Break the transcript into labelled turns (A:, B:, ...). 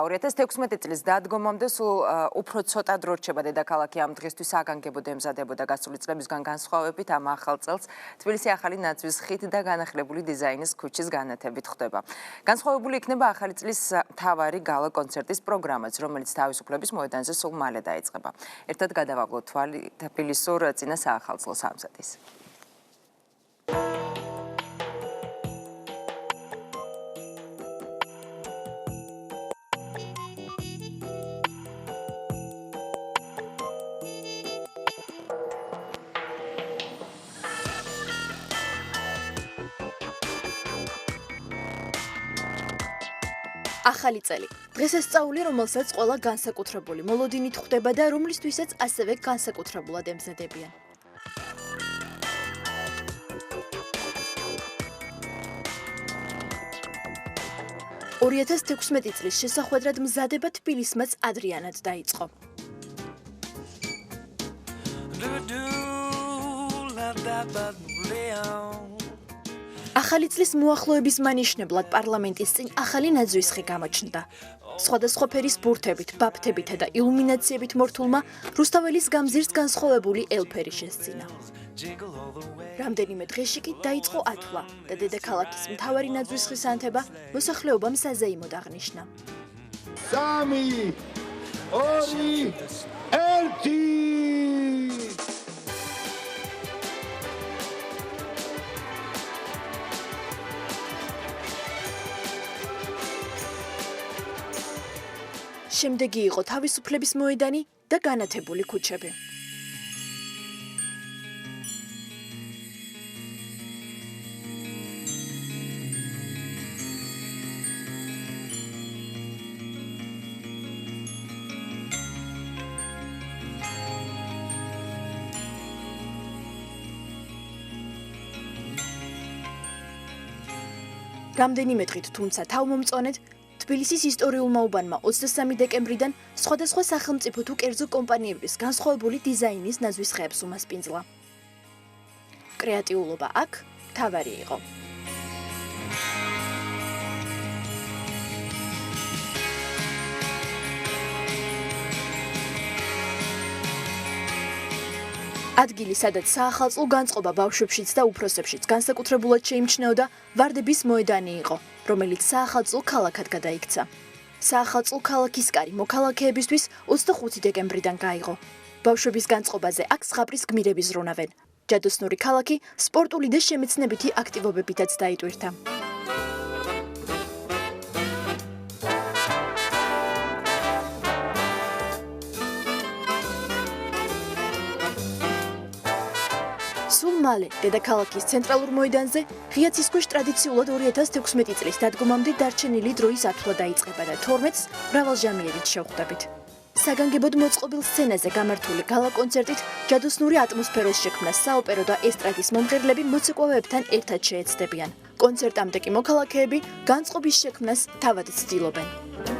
A: 2016 წლის დადგომამდე სულ უფრო ცოტა დრო რჩება დედაქალაქი ამ დღისთვის აგანგებოდ ემზადებოდა გასული წლებისგან განსხვავებით ამ ახალ წელს თბილისი ახალი ნაძვის ხით და განახლებული დიზაინის ქუჩის განათებით ხდება. განსხვავებული იქნება ახალი წლის მთავარი გალა კონცერტის პროგრამაც, რომელიც თავისუფლების მოედანზე სულ მალე დაიწყება. ერთად გადავავლოთ თვალი თბილისურ წინა საახალწლო სამსადის.
B: ახალი წელი. დღესასწაული, რომელსაც ყველა განსაკუთრებული მოლოდინით ხვდება და რომლისთვისაც ასევე განსაკუთრებულად ემზადებიან. (2016 წლის შესახვედრად მზადება თბილისმაც ადრიანად დაიწყო. ახალი წლის მოახლოების მანიშნებლად პარლამენტის წინ ახალი ნაძვის ხე გამოჩნდა. სხვადასხვა ფერის ბურთებით, ბაფთებითა და ილუმინაციებით მორთულმა რუსთაველის გამზირს განსხვავებული ელფერი შესძინა. რამდენიმე დღეში კი დაიწყო ათვლა და დედაქალაქის მთავარი ნაძვის ხის ანთება მოსახლეობამ საზეიმოდ აღნიშნა.
C: 3, 2, 1
B: შემდეგი იყო თავისუფლების მოედანი და განათებული ქუჩები. რამდენიმე დღით, თუმცა თავმომწონედ თბილისის ისტორიულმა უბანმა 23 დეკემბრიდან სხვადასხვა სახელმწიფო თუ კერძო კომპანიების განსხვავებული დიზაინის ნაძვის ხეებს უმასპინძლა. კრეატიულობა აქ მთავარი იყო. ადგილი, სადაც საახალწლო განწყობა ბავშვებშიც და უფროსებშიც განსაკუთრებულად შეიმჩნეოდა, ვარდების მოედანი იყო, რომელიც საახალწლო ქალაქად გადაიქცა. საახალწლო ქალაქის კარი მოქალაქეებისთვის 25 დეკემბრიდან გაიღო. ბავშვების განწყობაზე აქ ზღაპრის გმირები ზრუნავენ. ჯადოსნური ქალაქი სპორტული და შემეცნებითი აქტივობებითაც დაიტვირთა. სულ მალე დედაქალაქის ცენტრალურ მოედანზე ღია ცის ქვეშ ტრადიციულად 2016 წლის დადგომამდე დარჩენილი დროის ათვლა დაიწყება და 12-ს მრავალჟამიერით შევხვდებით. საგანგებოდ მოწყობილ სცენაზე გამართული გალა კონცერტით ჯადოსნური ატმოსფეროს შექმნას საოპერო და ესტრადის მომღერლები მოცეკვავეებთან ერთად შეეცდებიან. კონცერტამდე კი მოქალაქეები განწყობის შექმნას თავად ცდილობენ.